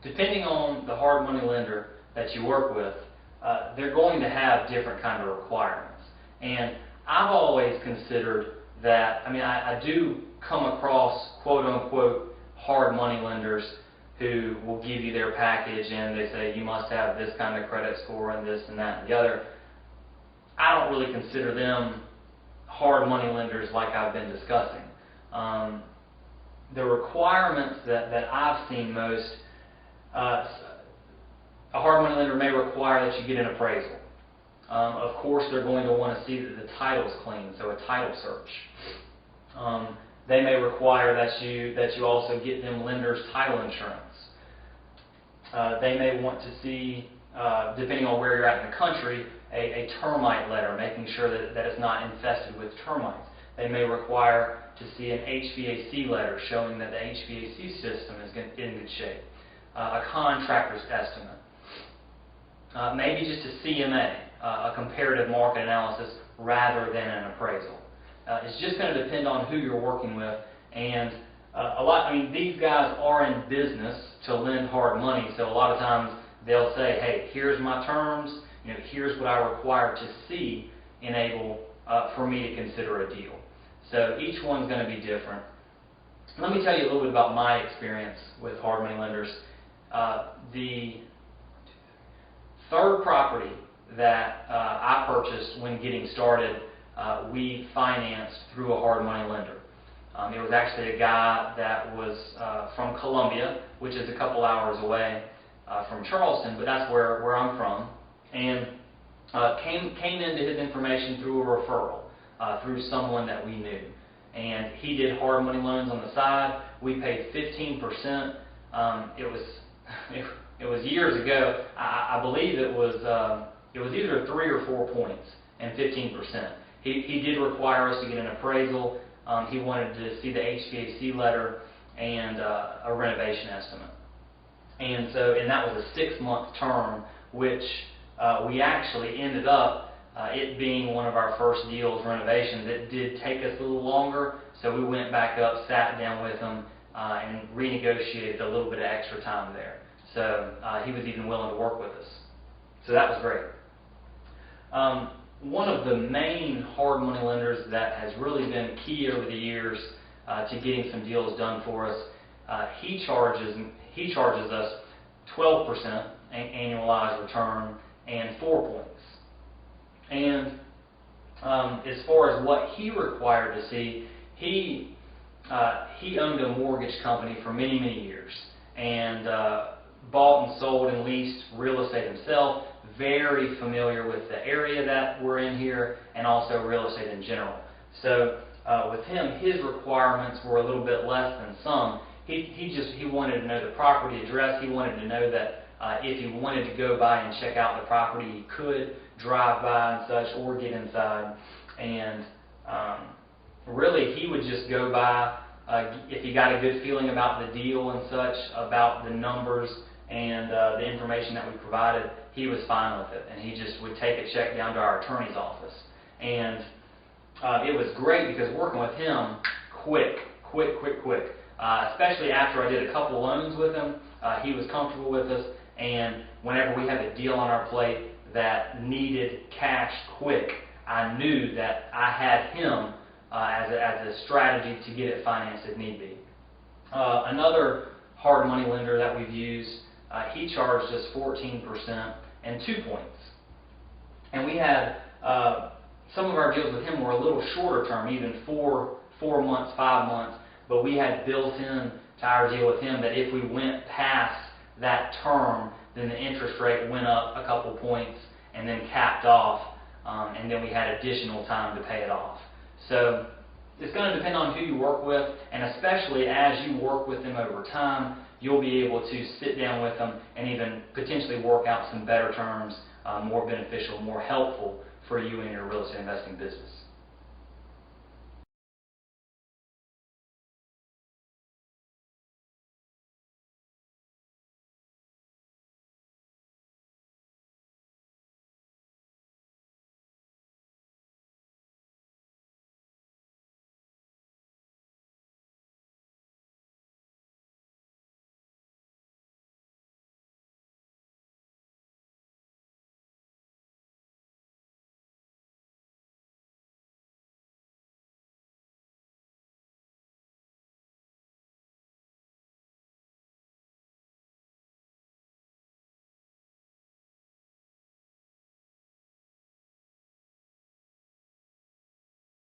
depending on the hard money lender that you work with, they're going to have different kind of requirements. And I've always considered that, I do come across quote-unquote hard money lenders who will give you their package and they say you must have this kind of credit score and this and that and the other. I don't really consider them hard money lenders like I've been discussing. The requirements that I've seen most, a hard money lender may require that you get an appraisal. Of course, they're going to want to see that the title's clean, so a title search. They may require that you also get them lender's title insurance. They may want to see, depending on where you're at in the country, a termite letter, making sure that it's not infested with termites. They may require to see an HVAC letter showing that the HVAC system is in good shape. A contractor's estimate. Maybe just a CMA, a comparative market analysis, rather than an appraisal. It's just going to depend on who you're working with, and these guys are in business to lend hard money, so a lot of times they'll say, hey, here's my terms, here's what I require to see for me to consider a deal. So each one's going to be different. Let me tell you a little bit about my experience with hard money lenders. The third property that I purchased when getting started, we financed through a hard money lender. It was actually a guy that was from Columbia, which is a couple hours away from Charleston, but that's where I'm from, and came into his information through a referral, through someone that we knew. And he did hard money loans on the side. We paid 15%. It was years ago. I believe it was either 3 or 4 points and 15%. He did require us to get an appraisal. He wanted to see the HVAC letter and a renovation estimate. And that was a 6-month term, which we actually ended up, it being one of our first deals, renovations. It did take us a little longer, so we went back up, sat down with him, and renegotiated a little bit of extra time there. So he was even willing to work with us. So that was great. One of the main hard money lenders that has really been key over the years to getting some deals done for us, he charges us 12% annualized return and 4 points. And as far as what he required to see, he owned a mortgage company for many, many years and bought and sold and leased real estate himself. Very familiar with the area that we're in here and also real estate in general. So with him, his requirements were a little bit less than some. He wanted to know the property address. He wanted to know that if he wanted to go by and check out the property, he could drive by and such or get inside. And really, he would just go by if he got a good feeling about the deal and such, about the numbers and the information that we provided. He was fine with it, and he just would take a check down to our attorney's office. And it was great because working with him, quick. Especially after I did a couple loans with him, he was comfortable with us, and whenever we had a deal on our plate that needed cash quick, I knew that I had him as a strategy to get it financed if need be. Another hard money lender that we've used, he charged us 14% and 2 points. And we had some of our deals with him were a little shorter term, even 4 months, 5 months, but we had built in to our deal with him that if we went past that term, then the interest rate went up a couple points and then capped off, and then we had additional time to pay it off. So it's going to depend on who you work with, and especially as you work with them over time, you'll be able to sit down with them and even potentially work out some better terms, more beneficial, more helpful for you in your real estate investing business.